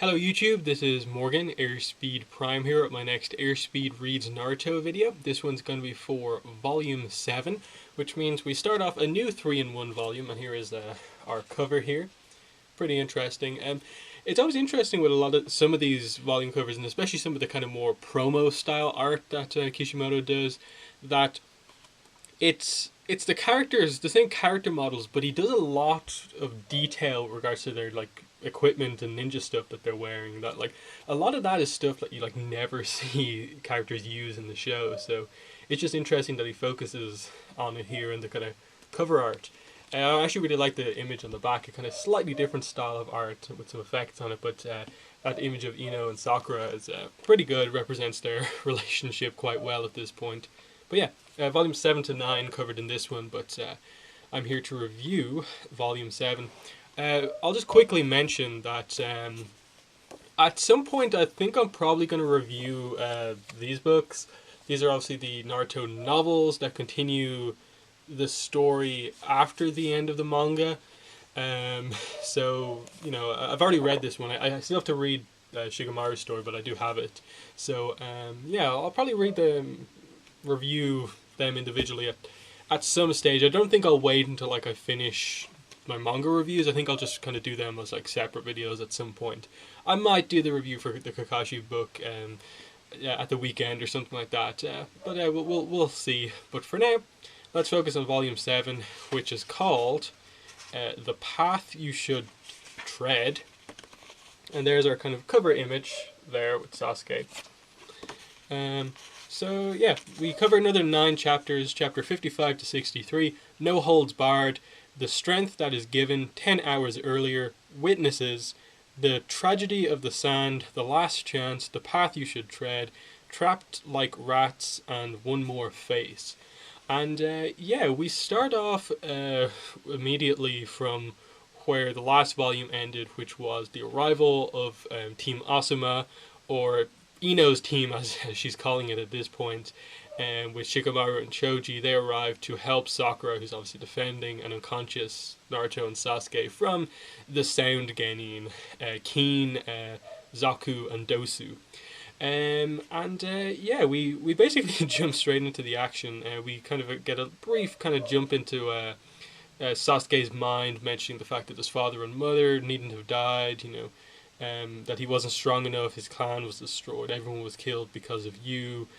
Hello YouTube, this is Morgan, Airspeed Prime here at my next Airspeed Reads Naruto video. This one's going to be for Volume 7, which means we start off a new 3-in-1 volume, and here is our cover here. Pretty interesting. It's always interesting with some of these volume covers, and especially some of the kind of more promo style art that Kishimoto does, that it's the characters, the same character models, but he does a lot of detail with regards to their like equipment and ninja stuff that they're wearing. That like a lot of that is stuff that you like never see characters use in the show. So it's just interesting that he focuses on it here in the kind of cover art. I actually really like the image on the back, a kind of slightly different style of art with some effects on it, but that image of Ino and Sakura is pretty good, represents their relationship quite well at this point. But yeah, volume 7 to 9 covered in this one, but I'm here to review volume 7. I'll just quickly mention that at some point I think I'm probably going to review these books. These are obviously the Naruto novels that continue the story after the end of the manga. So, you know, I've already read this one. I still have to read Shigemaru's story, but I do have it. So, yeah, I'll probably review them individually at some stage. I don't think I'll wait until like I finish my manga reviews. I think I'll just kind of do them as like separate videos at some point. I might do the review for the Kakashi book at the weekend or something like that. But we'll see. But for now, let's focus on volume 7, which is called The Path You Should Tread. And there's our kind of cover image there with Sasuke. So yeah, we cover another 9 chapters, chapter 55 to 63, No Holds Barred, The Strength That Is Given 10 Hours Earlier, Witnesses, The Tragedy of the Sand, The Last Chance, The Path You Should Tread, Trapped Like Rats, and One More Face. And yeah, we start off immediately from where the last volume ended, which was the arrival of Team Asuma, or Ino's team, as she's calling it at this point, with Shikamaru and Choji. They arrive to help Sakura, who's obviously defending an unconscious Naruto and Sasuke from the Sound Genin, Keen, Zaku, and Dosu. Yeah, we basically jump straight into the action. We kind of get a brief kind of jump into Sasuke's mind, mentioning the fact that his father and mother needn't have died, you know, that he wasn't strong enough, his clan was destroyed, everyone was killed because of you.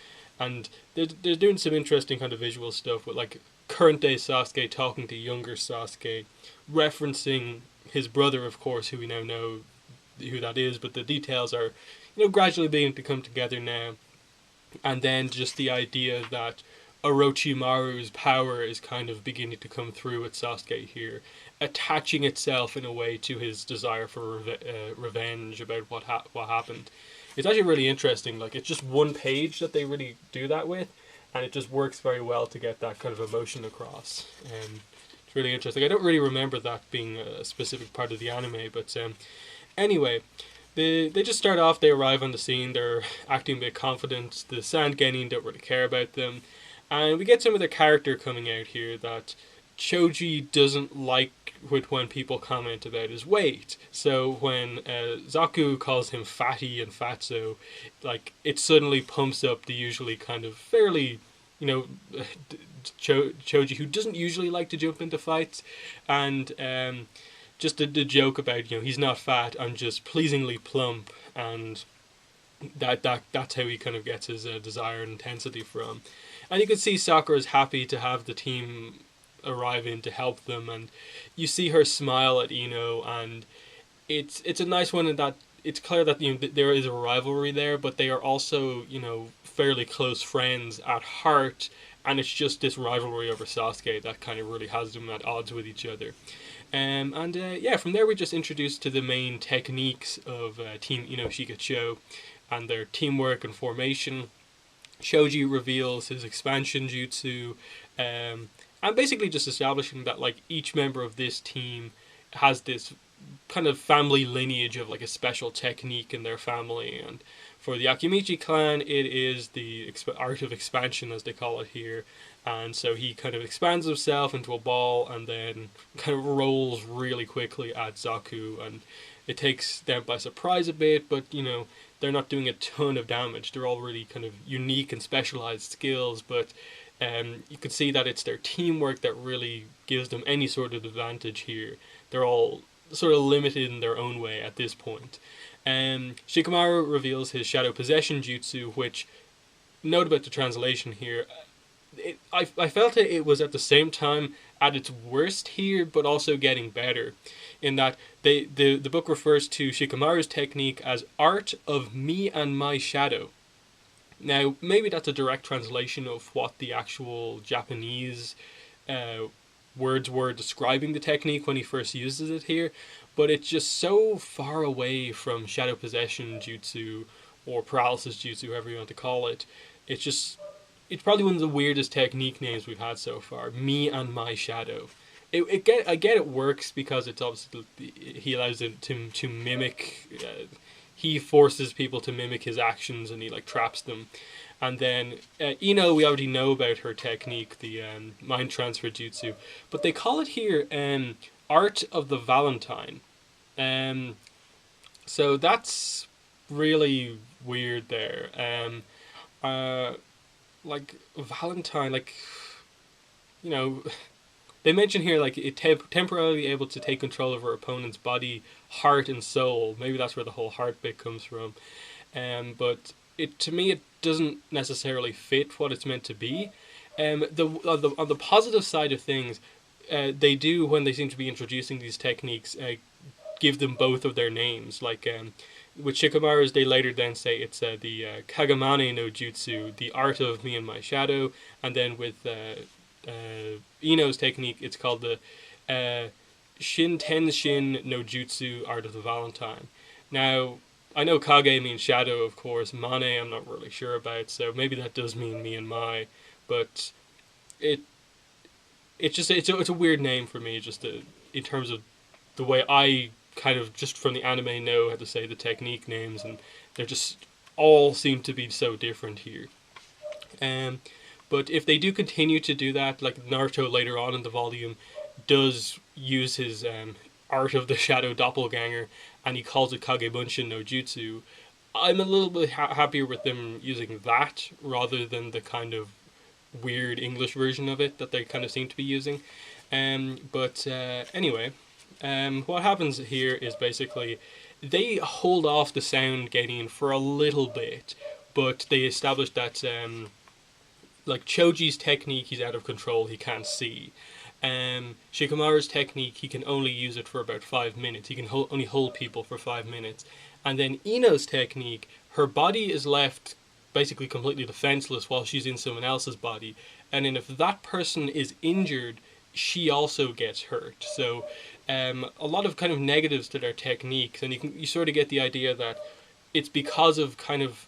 And they're doing some interesting kind of visual stuff with like current day Sasuke talking to younger Sasuke, referencing his brother, of course, who we now know who that is, but the details are, you know, gradually beginning to come together now. And then just the idea that Orochimaru's power is kind of beginning to come through with Sasuke here, attaching itself in a way to his desire for revenge about what happened. It's actually really interesting. Like, it's just one page that they really do that with, and it just works very well to get that kind of emotion across. It's really interesting. I don't really remember that being a specific part of the anime, but anyway, they just start off, they arrive on the scene, they're acting a bit confident, the Sand Genin don't really care about them, and we get some of their character coming out here that Choji doesn't like when people comment about his weight. So when Zaku calls him fatty and fatso, like, it suddenly pumps up the usually kind of fairly, you know, Choji, who doesn't usually like to jump into fights, and just the joke about, you know, he's not fat, I'm just pleasingly plump, and that's how he kind of gets his desire and intensity from. And you can see Sakura's happy to have the team arrive in to help them, and you see her smile at Ino, and it's a nice one in that it's clear that, you know, there is a rivalry there, but they are also, you know, fairly close friends at heart, and it's just this rivalry over Sasuke that kind of really has them at odds with each other. Yeah, from there we're just introduced to the main techniques of Team Ino-Shikacho and their teamwork and formation. Shoji reveals his expansion jutsu, and basically just establishing that like each member of this team has this kind of family lineage of like a special technique in their family. And for the Akimichi clan, it is the art of expansion, as they call it here. and so he kind of expands himself into a ball and then kind of rolls really quickly at Zaku, and it takes them by surprise a bit, but they're not doing a ton of damage. They're all really kind of unique and specialized skills, but you can see that it's their teamwork that really gives them any sort of advantage here. They're all sort of limited in their own way at this point. Shikamaru reveals his Shadow Possession Jutsu, which, note about the translation here, I felt it was at the same time at its worst here, but also getting better, in that the book refers to Shikamaru's technique as Art of Me and My Shadow. Now, maybe that's a direct translation of what the actual Japanese words were describing the technique when he first uses it here, but it's just so far away from Shadow Possession Jutsu, or Paralysis Jutsu, however you want to call it. It's probably one of the weirdest technique names we've had so far. Me and My Shadow. I get it works because it's obviously he allows it to mimic. He forces people to mimic his actions, and he traps them. And then Ino, we already know about her technique, the mind transfer jutsu, but they call it here Art of the Valentine. So that's really weird there. Valentine, they mention here it temporarily able to take control of her opponent's body, heart, and soul. Maybe that's where the whole heart bit comes from. But to me it doesn't necessarily fit what it's meant to be. On the positive side of things, they do, when they seem to be introducing these techniques, give them both of their names. With Shikamaru's, they later then say it's the Kagamane no Jutsu, the Art of Me and My Shadow, and then with Ino's technique, it's called the Shintenshin no Jutsu, Art of the Valentine. Now, I know Kage means shadow, of course. Mane, I'm not really sure about, so maybe that does mean me and my, but it's a weird name for me, just in terms of the way I kind of just from the anime know how to say the technique names, and they're just all seem to be so different here. But if they do continue to do that, like Naruto later on in the volume does use his Art of the Shadow Doppelganger, and he calls it Kagebunshin no Jutsu, I'm a little bit happier with them using that rather than the kind of weird English version of it that they kind of seem to be using. Anyway, what happens here is basically they hold off the sound getting for a little bit, but they establish that Choji's technique, he's out of control, he can't see. Shikamaru's technique, he can only use it for about 5 minutes. He can only hold people for 5 minutes. And then Ino's technique, her body is left basically completely defenseless while she's in someone else's body. And then if that person is injured, she also gets hurt. So a lot of kind of negatives to their techniques, and you sort of get the idea that it's because of kind of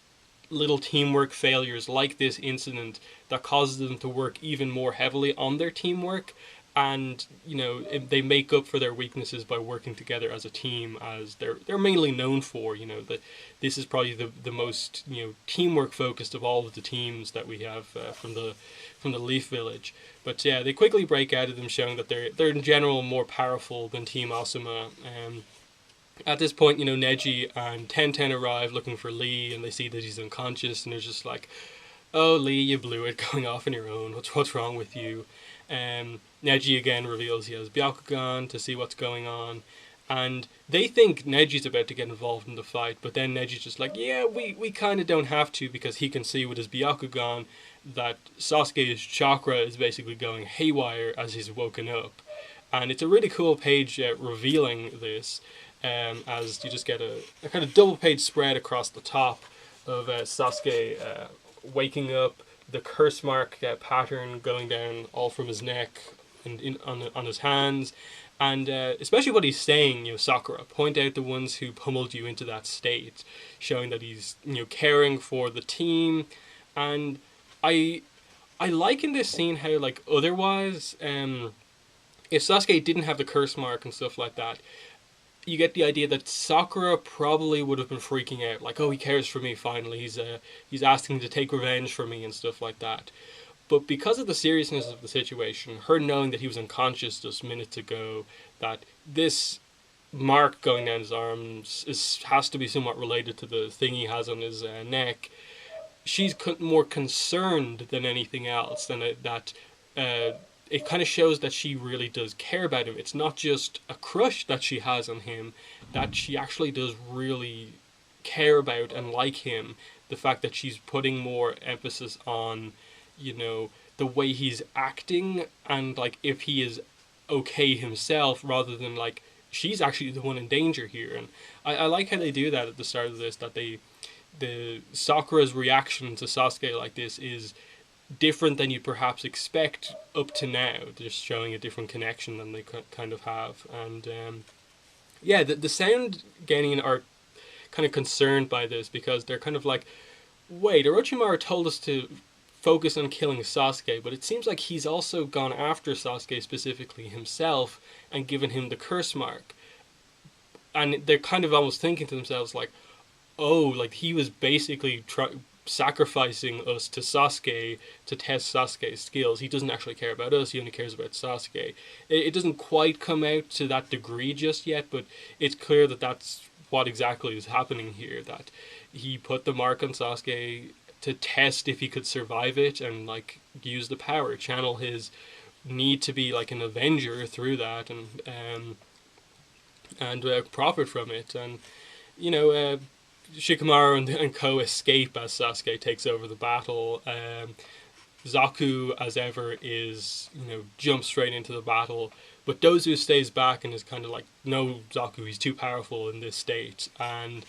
little teamwork failures like this incident that causes them to work even more heavily on their teamwork, and they make up for their weaknesses by working together as a team, as they're mainly known for. That this is probably the most teamwork focused of all of the teams that we have from the Leaf Village. But yeah, they quickly break out of them, showing that they're in general more powerful than Team Asuma. At this point, Neji and Tenten arrive looking for Lee, and they see that he's unconscious, and they're just like, "Oh, Lee, you blew it, going off on your own. What's wrong with you?" Neji again reveals he has Byakugan to see what's going on, and they think Neji's about to get involved in the fight, but then Neji's just like, "Yeah, we kind of don't have to, because he can see with his Byakugan that Sasuke's chakra is basically going haywire as he's woken up." And it's a really cool page revealing this. As you just get a kind of double page spread across the top of Sasuke waking up, the curse mark pattern going down all from his neck and on his hands, and especially what he's saying, Sakura, point out the ones who pummeled you into that state, showing that he's caring for the team. And I like in this scene how otherwise if Sasuke didn't have the curse mark and stuff like that, you get the idea that Sakura probably would have been freaking out, like, "Oh, he cares for me finally, he's asking to take revenge for me," and stuff like that. But because of the seriousness of the situation, her knowing that he was unconscious just minutes ago, that this mark going down his arms has to be somewhat related to the thing he has on his neck, she's more concerned than anything else. Than that it kind of shows that she really does care about him. It's not just a crush that she has on him, that she actually does really care about and like him. The fact that she's putting more emphasis on, the way he's acting, and like if he is okay himself, rather than like she's actually the one in danger here. And I like how they do that at the start of this, that the Sakura's reaction to Sasuke like this is different than you perhaps expect up to now, just showing a different connection than they kind of have. And yeah, the Sound Genin are kind of concerned by this, because they're kind of like, wait, Orochimaru told us to focus on killing Sasuke, but it seems like he's also gone after Sasuke specifically himself and given him the curse mark. And they're kind of almost thinking to themselves like, oh, like he was basically sacrificing us to Sasuke to test Sasuke's skills. He doesn't actually care about us, he only cares about Sasuke. It doesn't quite come out to that degree just yet, but it's clear that that's what exactly is happening here, that he put the mark on Sasuke to test if he could survive it and like use the power, channel his need to be like an avenger through that, and profit from it. And Shikamaru and Ko escape as Sasuke takes over the battle. Zaku, as ever, is jumps straight into the battle, but Dozu stays back and is kind of like, no, Zaku, he's too powerful in this state. And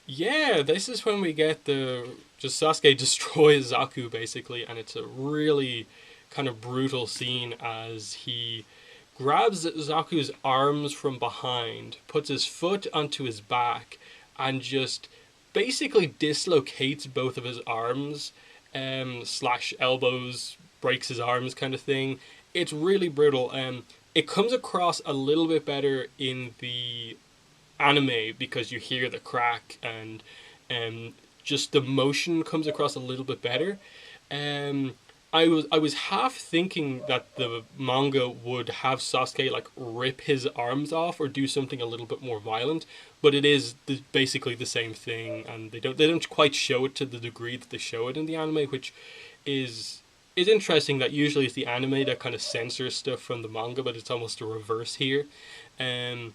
yeah, this is when we get just Sasuke destroys Zaku basically, and it's a really kind of brutal scene as he grabs Zaku's arms from behind, puts his foot onto his back, and just basically dislocates both of his arms, slash elbows, breaks his arms kind of thing. It's really brutal. It comes across a little bit better in the anime because you hear the crack, and just the motion comes across a little bit better. I was half thinking that the manga would have Sasuke like rip his arms off or do something a little bit more violent, but it is basically the same thing, and they don't quite show it to the degree that they show it in the anime, which is interesting. That usually it's the anime that kind of censors stuff from the manga, but it's almost a reverse here. In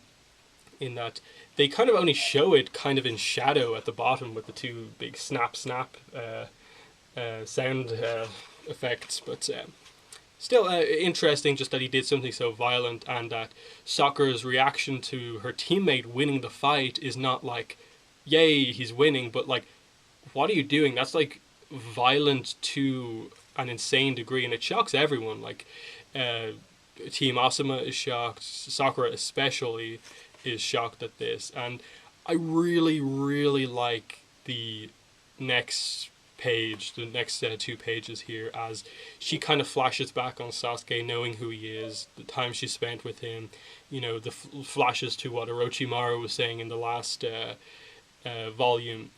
that they kind of only show it kind of in shadow at the bottom with the two big snap sound effects, but still interesting just that he did something so violent, and that Sakura's reaction to her teammate winning the fight is not like, yay, he's winning, but like, what are you doing? That's like violent to an insane degree, and it shocks everyone. Like Team Asuma is shocked, Sakura especially is shocked at this, and I really, really like the next page, the next 2 pages here, as she kind of flashes back on Sasuke, knowing who he is, the time she spent with him, the flashes to what Orochimaru was saying in the last volume,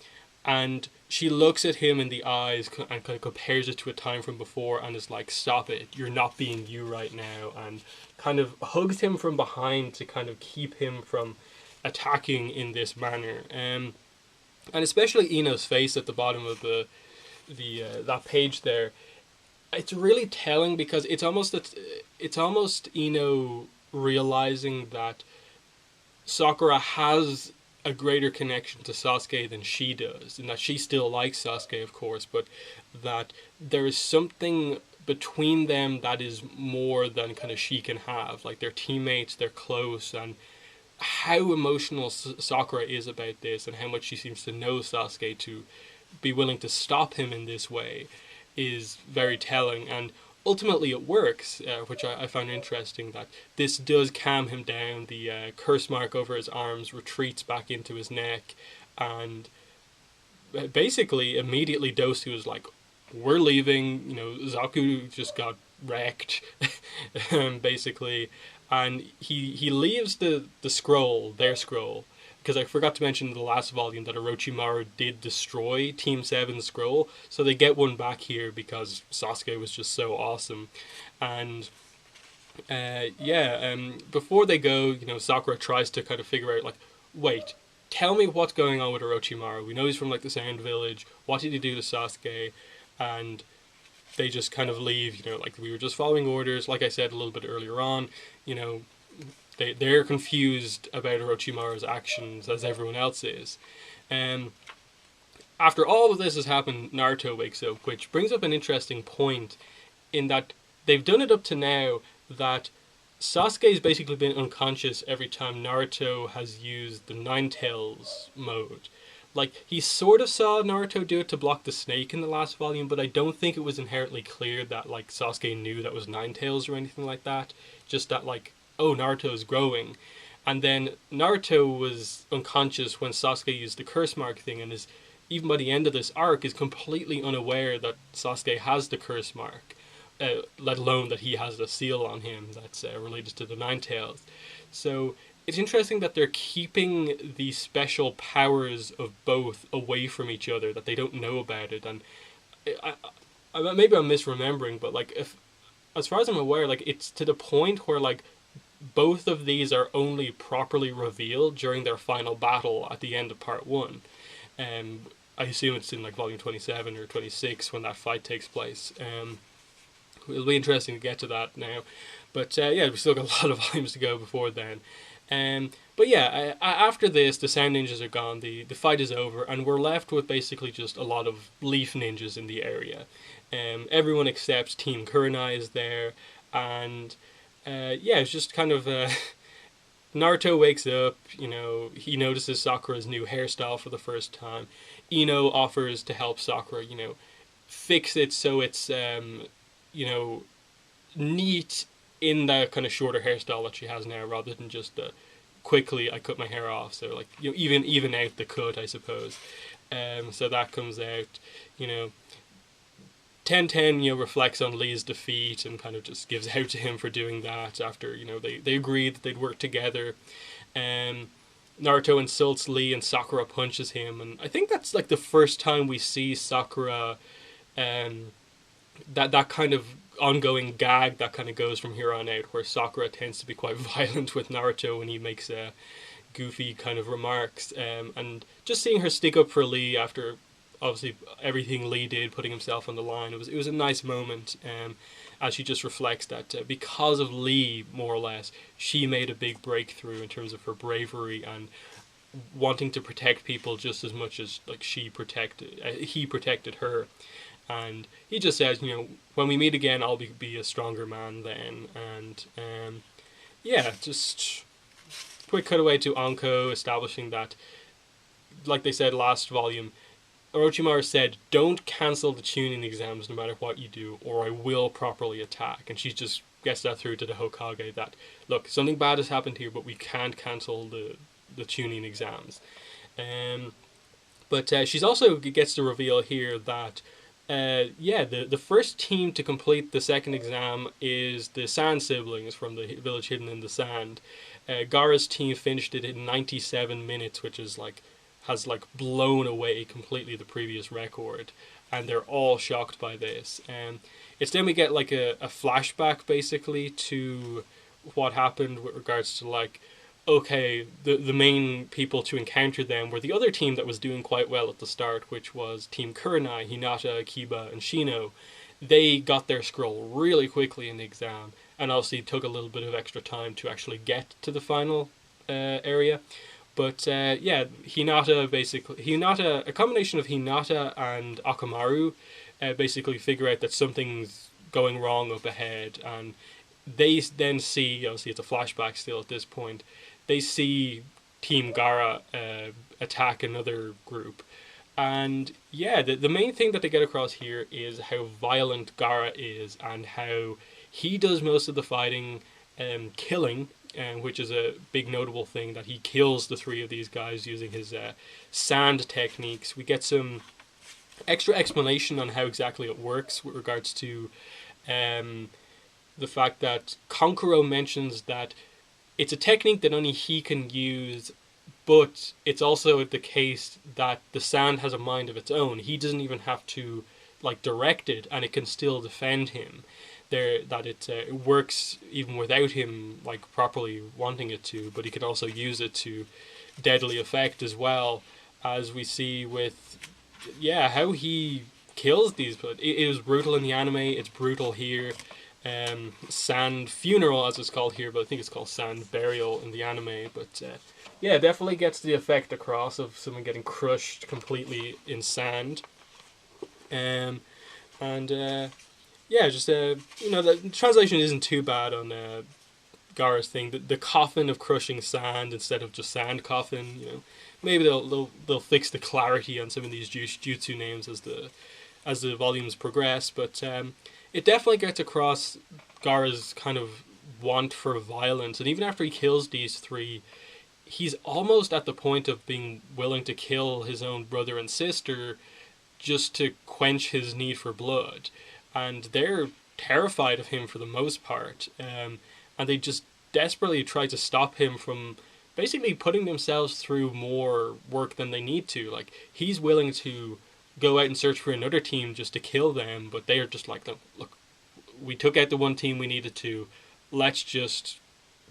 and she looks at him in the eyes and kind of compares it to a time from before, and is like, stop it, you're not being you right now, and kind of hugs him from behind to kind of keep him from attacking in this manner. And especially Ino's face at the bottom of the that page there, it's really telling, because it's almost Ino realizing that Sakura has a greater connection to Sasuke than she does, and that she still likes Sasuke, of course, but that there is something between them that is more than kind of she can have. Like, they're teammates, they're close, and how emotional Sakura is about this, and how much she seems to know Sasuke to be willing to stop him in this way, is very telling. And ultimately it works, which I found interesting, that this does calm him down. The curse mark over his arms retreats back into his neck, and basically immediately Dosu is like, we're leaving, Zaku just got wrecked, basically, and he leaves the scroll, their scroll, because I forgot to mention in the last volume that Orochimaru did destroy Team 7's scroll, so they get one back here because Sasuke was just so awesome. And before they go, Sakura tries to kind of figure out, like, wait, tell me what's going on with Orochimaru. We know he's from, like, the Sand Village. What did he do to Sasuke? And they just kind of leave, like, we were just following orders. Like I said a little bit earlier on, they're confused about Orochimaru's actions as everyone else is. And after all of this has happened, Naruto wakes up, which brings up an interesting point in that they've done it up to now that Sasuke's basically been unconscious every time Naruto has used the Ninetales mode. Like, he sort of saw Naruto do it to block the snake in the last volume, but I don't think it was inherently clear that, like, Sasuke knew that was Ninetales or anything like that. Just that, like, oh, Naruto's growing. And then Naruto was unconscious when Sasuke used the curse mark thing, and is, even by the end of this arc, is completely unaware that Sasuke has the curse mark. Let alone that he has a seal on him that's related to the Ninetales. So it's interesting that they're keeping the special powers of both away from each other, that they don't know about it. And maybe I'm misremembering, but, like, if, as far as I'm aware, like, it's to the point where, like, both of these are only properly revealed during their final battle at the end of part 1. I assume it's in, like, volume 27 or 26 when that fight takes place. It'll be interesting to get to that now. But we've still got a lot of volumes to go before then. But yeah, after this, the Sound Ninjas are gone, the fight is over, and we're left with basically just a lot of Leaf Ninjas in the area. Everyone except Team Kurenai is there, and it's just kind of... Naruto wakes up, he notices Sakura's new hairstyle for the first time. Ino offers to help Sakura, fix it so it's... neat in the kind of shorter hairstyle that she has now, rather than just quickly I cut my hair off. So, like, even out the cut, I suppose. So that comes out. 1010 reflects on Lee's defeat and kind of just gives out to him for doing that after they agreed that they'd work together. Naruto insults Lee and Sakura punches him, and I think that's, like, the first time we see Sakura. That kind of ongoing gag that kind of goes from here on out, where Sakura tends to be quite violent with Naruto when he makes goofy kind of remarks, and just seeing her stick up for Lee after obviously everything Lee did, putting himself on the line, it was a nice moment, as she just reflects that because of Lee, more or less, she made a big breakthrough in terms of her bravery and wanting to protect people just as much as, like, he protected her. And he just says, when we meet again, I'll be a stronger man then. And just quick cutaway to Anko establishing that, like they said last volume, Orochimaru said, don't cancel the tuning exams no matter what you do, or I will properly attack. And she just gets that through to the Hokage that, look, something bad has happened here, but we can't cancel the tuning exams. But she's also gets to reveal here that the first team to complete the second exam is the Sand siblings from the village hidden in the sand. Gaara's team finished it in 97 minutes, which is has blown away completely the previous record, and they're all shocked by this. It's then we get like a flashback basically to what happened with regards to the main people to encounter them were the other team that was doing quite well at the start, which was Team Kurenai, Hinata, Kiba, and Shino. They got their scroll really quickly in the exam, and obviously took a little bit of extra time to actually get to the final area. But Hinata, a combination of Hinata and Akamaru basically figure out that something's going wrong up ahead, and they then see, obviously it's a flashback still at this point, they see Team Gaara attack another group. And the main thing that they get across here is how violent Gaara is, and how he does most of the fighting, killing, which is a big notable thing, that he kills the three of these guys using his sand techniques. We get some extra explanation on how exactly it works with regards to the fact that Konkuro mentions that it's a technique that only he can use, but it's also the case that the sand has a mind of its own. He doesn't even have to like direct it, and it can still defend him. There, that it works even without him like properly wanting it to, but he can also use it to deadly effect as well, as we see with how he kills these. But it was brutal in the anime. It's brutal here. Sand funeral as it's called here, but I think it's called sand burial in the anime. But it definitely gets the effect across of someone getting crushed completely in sand. Um, and just the translation isn't too bad on Gaara's thing. The coffin of crushing sand instead of just sand coffin. Maybe they'll fix the clarity on some of these jutsu names as the volumes progress. But it definitely gets across Gaara's kind of want for violence, and even after he kills these three, he's almost at the point of being willing to kill his own brother and sister just to quench his need for blood. And they're terrified of him for the most part, and they just desperately try to stop him from basically putting themselves through more work than they need to. Like, he's willing to go out and search for another team just to kill them, but they are just like, look, we took out the one team we needed to, let's just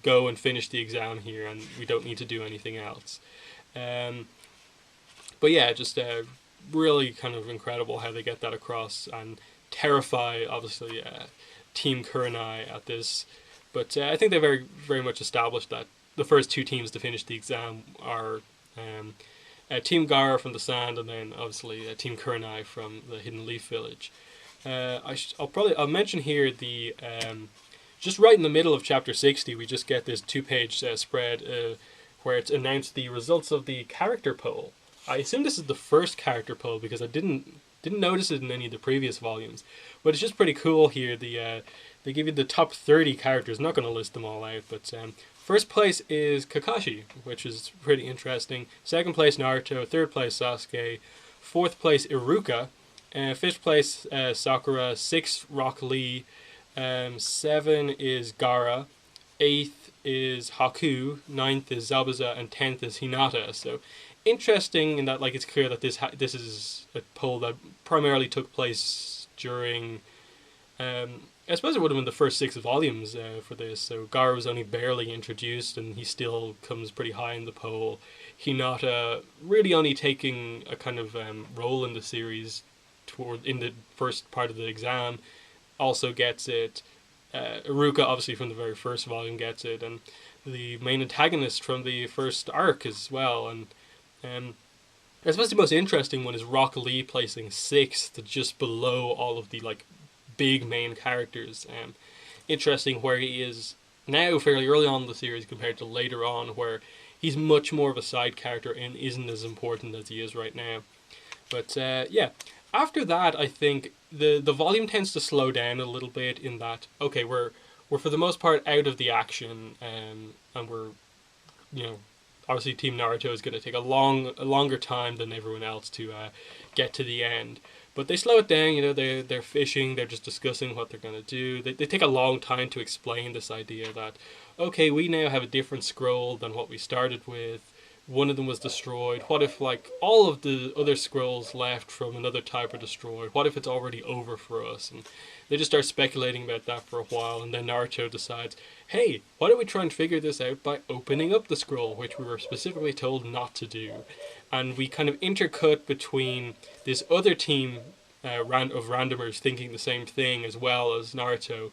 go and finish the exam here, and we don't need to do anything else. But yeah, just really kind of incredible how they get that across, and terrify, obviously, Team Kurenai at this. But I think they very, very much established that the first two teams to finish the exam are Team Gaara from the Sand, and then obviously Team Kurenai from the Hidden Leaf Village. I'll mention here the just right in the middle of chapter 60, we just get this 2-page spread where it's announced the results of the character poll. I assume this is the first character poll because I didn't notice it in any of the previous volumes, but it's just pretty cool here. They give you the top 30 characters. I'm not going to list them all out, but first place is Kakashi, which is pretty interesting. Second place Naruto. Third place Sasuke. Fourth place Iruka. Fifth place Sakura. Sixth Rock Lee. 7 is Gaara. 8th is Haku. 9th is Zabuza, and 10th is Hinata. So interesting in that, like, it's clear that this is a poll that primarily took place during I suppose it would have been the first 6 volumes for this. So Gaara was only barely introduced, and he still comes pretty high in the poll. Hinata really only taking a kind of role in the series in the first part of the exam, also gets it. Iruka, obviously from the very first volume, gets it, and the main antagonist from the first arc as well. And I suppose the most interesting one is Rock Lee placing 6th, just below all of the like big main characters. Interesting where he is now fairly early on in the series compared to later on, where he's much more of a side character and isn't as important as he is right now. But after that, I think the volume tends to slow down a little bit in that, okay, we're for the most part out of the action, and we're, obviously Team Naruto is going to take a longer time than everyone else to get to the end. But they slow it down, they're fishing, they're just discussing what they're going to do. They take a long time to explain this idea that, okay, we now have a different scroll than what we started with. One of them was destroyed. What if, like, all of the other scrolls left from another type are destroyed? What if it's already over for us? And they just start speculating about that for a while, and then Naruto decides, hey, why don't we try and figure this out by opening up the scroll, which we were specifically told not to do. And we kind of intercut between this other team of randomers thinking the same thing as well as Naruto.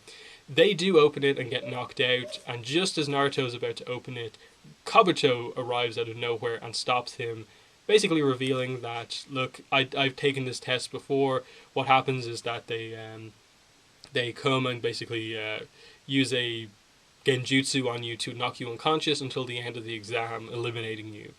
They do open it and get knocked out, and just as Naruto is about to open it, Kabuto arrives out of nowhere and stops him, basically revealing that, look, I've taken this test before. What happens is that they come and basically use a genjutsu on you to knock you unconscious until the end of the exam, eliminating you.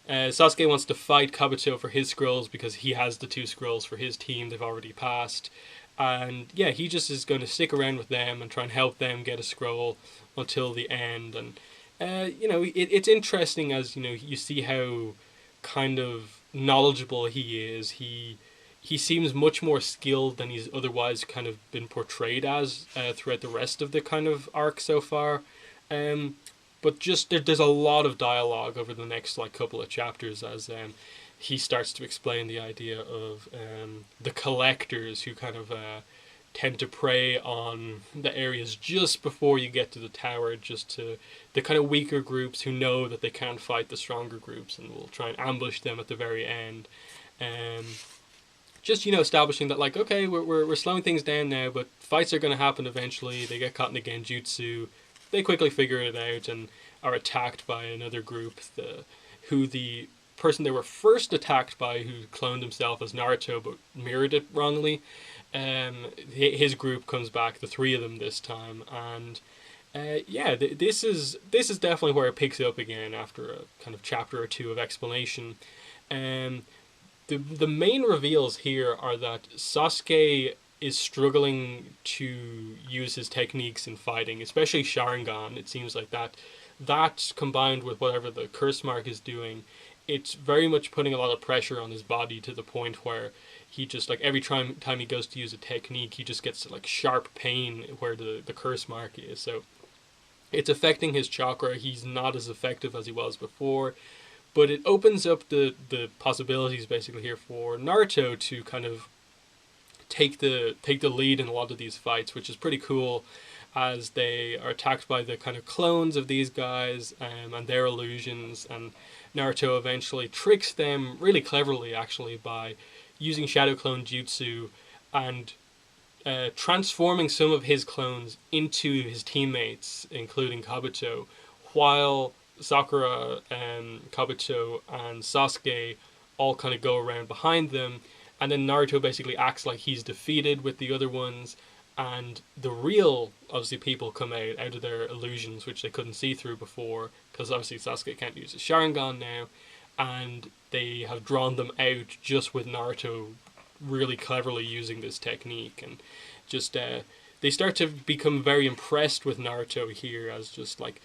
Sasuke wants to fight Kabuto for his scrolls because he has the 2 scrolls for his team. They've already passed. And yeah, he just is going to stick around with them and try and help them get a scroll until the end. And it's interesting as you see how kind of knowledgeable he is. He seems much more skilled than he's otherwise kind of been portrayed as throughout the rest of the kind of arc so far. But but just there's a lot of dialogue over the next like couple of chapters as he starts to explain the idea of the collectors who kind of tend to prey on the areas just before you get to the tower, just to the kind of weaker groups who know that they can't fight the stronger groups and will try and ambush them at the very end. Um, just establishing that like, okay, we're slowing things down now, but fights are going to happen eventually. They get caught in the genjutsu, they quickly figure it out and are attacked by another group. The person they were first attacked by, who cloned himself as Naruto but mirrored it wrongly. His group comes back, the three of them this time, and this is definitely where it picks up again after a kind of chapter or two of explanation. The main reveals here are that Sasuke is struggling to use his techniques in fighting, especially Sharingan. It seems like that combined with whatever the curse mark is doing, it's very much putting a lot of pressure on his body to the point where he just like every time he goes to use a technique, he just gets like sharp pain where the curse mark is. So it's affecting his chakra. He's not as effective as he was before. But it opens up the possibilities basically here for Naruto to kind of take the lead in a lot of these fights, which is pretty cool, as they are attacked by the kind of clones of these guys and their illusions, and Naruto eventually tricks them really cleverly actually by using Shadow Clone Jutsu and transforming some of his clones into his teammates, including Kabuto, while Sakura and Kabuto and Sasuke all kind of go around behind them, and then Naruto basically acts like he's defeated with the other ones, and the real, obviously, people come out of their illusions, which they couldn't see through before, because obviously Sasuke can't use his Sharingan now, and they have drawn them out just with Naruto really cleverly using this technique, and just they start to become very impressed with Naruto here, as just like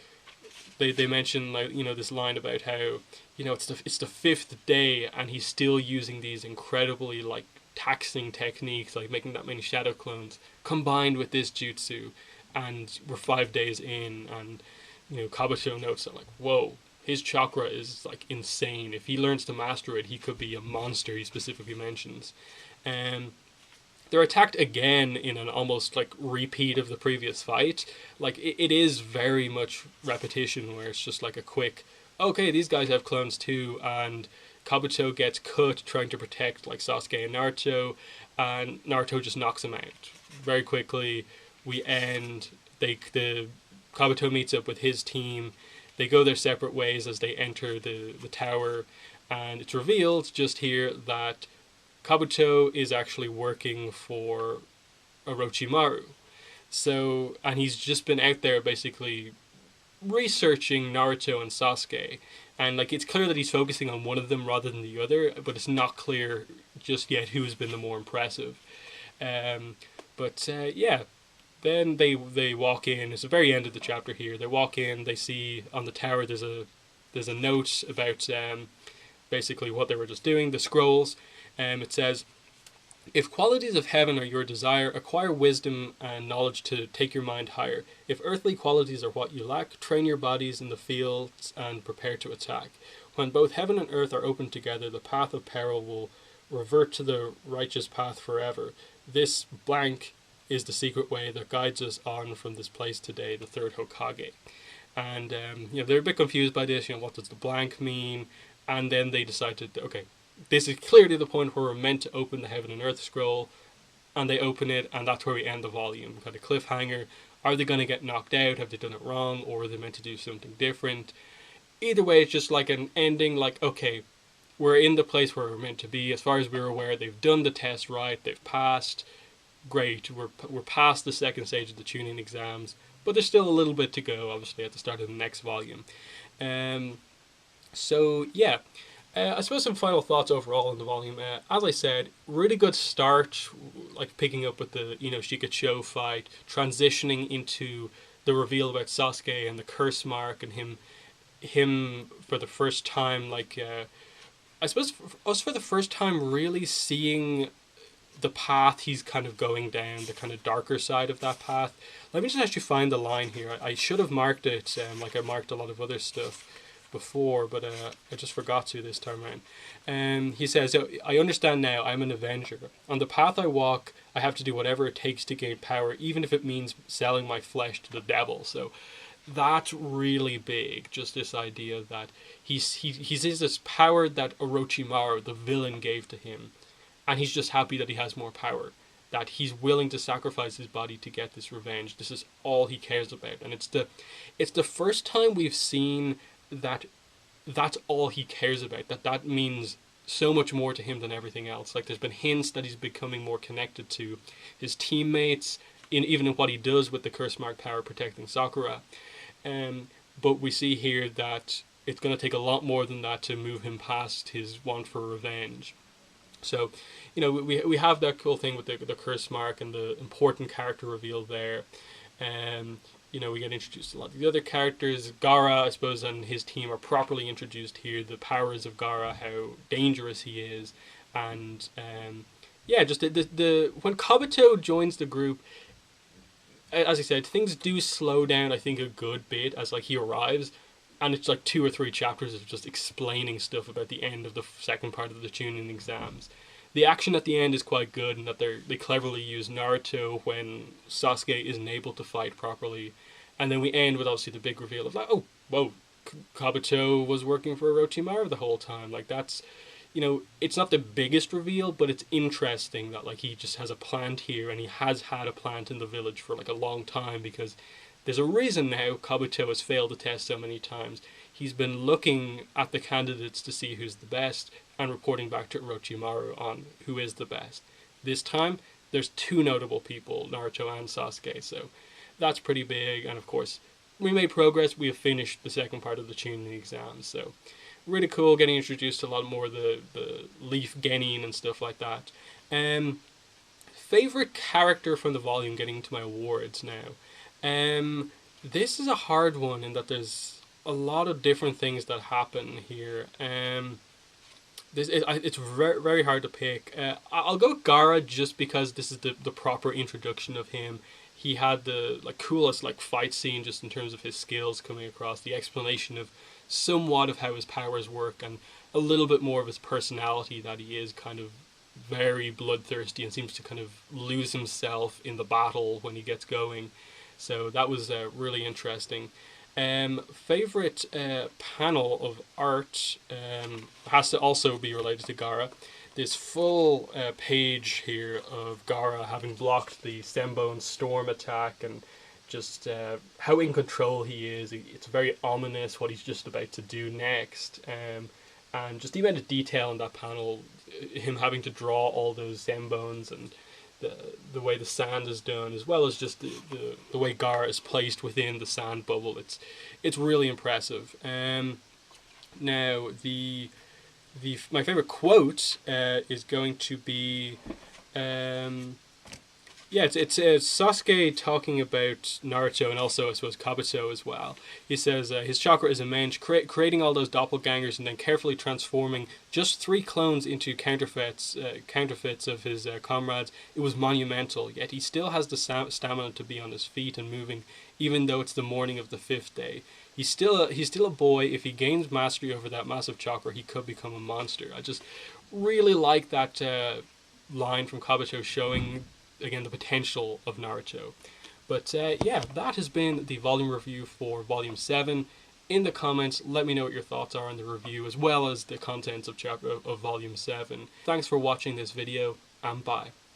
they mention like this line about how it's the fifth day and he's still using these incredibly like taxing techniques, like making that many shadow clones combined with this jutsu, and we're 5 days in, and Kabuto notes that like, whoa, his chakra is like insane. If he learns to master it, he could be a monster. He specifically mentions, and they're attacked again in an almost like repeat of the previous fight. Like it is very much repetition, where it's just like a quick, okay, these guys have clones too, and Kabuto gets cut trying to protect like Sasuke and Naruto, and Naruto just knocks him out very quickly. We end. The Kabuto meets up with his team. They go their separate ways as they enter the tower, and it's revealed just here that Kabuto is actually working for Orochimaru. So, and he's just been out there basically researching Naruto and Sasuke. And like it's clear that he's focusing on one of them rather than the other, but it's not clear just yet who's been the more impressive. Yeah, then they walk in. It's the very end of the chapter here. They walk in. They see on the tower there's a note about basically what they were just doing. The scrolls. It says, if qualities of heaven are your desire, acquire wisdom and knowledge to take your mind higher. If earthly qualities are what you lack, train your bodies in the fields and prepare to attack. When both heaven and earth are open together, the path of peril will revert to the righteous path forever. This blank is the secret way that guides us on from this place today, the third Hokage. And they're a bit confused by this. What does the blank mean? And then they decide to, okay, this is clearly the point where we're meant to open the Heaven and Earth scroll, and they open it, and that's where we end the volume. Kind of cliffhanger. Are they going to get knocked out? Have they done it wrong? Or are they meant to do something different? Either way, it's just like an ending, like, okay, we're in the place where we're meant to be. As far as we're aware, they've done the test right, they've passed. Great, we're past the second stage of the tuning exams, but there's still a little bit to go, obviously, at the start of the next volume. I suppose some final thoughts overall in the volume. As I said, really good start, like picking up with the Shikacho fight, transitioning into the reveal about Sasuke and the curse mark, and him for the first time, like I suppose for us for the first time really seeing the path he's kind of going down, the kind of darker side of that path. Let me just actually find the line here. I should have marked it like I marked a lot of other stuff before, but I just forgot to this time around. He says, I understand now, I'm an Avenger. On the path I walk, I have to do whatever it takes to gain power, even if it means selling my flesh to the devil. So that's really big, just this idea that he's this power that Orochimaru, the villain, gave to him, and he's just happy that he has more power, that he's willing to sacrifice his body to get this revenge. This is all he cares about, and it's the first time we've seen that that's all he cares about, that means so much more to him than everything else. Like, there's been hints that he's becoming more connected to his teammates, even in what he does with the curse mark power protecting Sakura. But we see here that it's going to take a lot more than that to move him past his want for revenge. So, we have that cool thing with the curse mark and the important character reveal there. We get introduced to a lot of the other characters. Gaara, I suppose, and his team are properly introduced here. The powers of Gaara, how dangerous he is, and just the when Kabuto joins the group, as I said, things do slow down, I think, a good bit as he arrives, and it's 2 or 3 chapters of just explaining stuff about the end of the second part of the Chunin exams. The action at the end is quite good, in that they cleverly use Naruto when Sasuke isn't able to fight properly, and then we end with obviously the big reveal of oh, whoa, Kabuto was working for Orochimaru the whole time. That's, it's not the biggest reveal, but it's interesting that he just has a plant here, and he has had a plant in the village for a long time, because there's a reason now Kabuto has failed the test so many times. He's been looking at the candidates to see who's the best, and reporting back to Orochimaru on who is the best. This time, there's 2 notable people, Naruto and Sasuke, so that's pretty big. And of course, we made progress. We have finished the second part of the Chunin exams, so really cool, getting introduced to a lot more of the Leaf Genin and stuff like that. Favorite character from the volume, getting to my awards now. This is a hard one in that there's a lot of different things that happen here. It's very, very hard to pick. I'll go with Gaara just because this is the proper introduction of him. He had the coolest fight scene, just in terms of his skills coming across, the explanation of somewhat of how his powers work, and a little bit more of his personality, that he is kind of very bloodthirsty and seems to kind of lose himself in the battle when he gets going. So that was really interesting. Favorite panel of art has to also be related to Gaara. This full page here of Gaara having blocked the Sembone storm attack, and just how in control he is. It's very ominous what he's just about to do next. And just the amount of detail in that panel, him having to draw all those Sembones, and the way the sand is done, as well as just the way Gaara is placed within the sand bubble. It's really impressive. Now my favorite quote is going to be it's Sasuke talking about Naruto, and also I suppose Kabuto as well. He says his chakra is immense, creating all those doppelgangers and then carefully transforming just 3 clones into counterfeits of his comrades. It was monumental, yet he still has the stamina to be on his feet and moving, even though it's the morning of the 5th day. He's still a boy. If he gains mastery over that massive chakra, he could become a monster. I just really like that line from Kabuto, showing again the potential of Naruto. But that has been the volume review for Volume 7. In the comments, let me know what your thoughts are on the review, as well as the contents of Volume 7. Thanks for watching this video, and bye.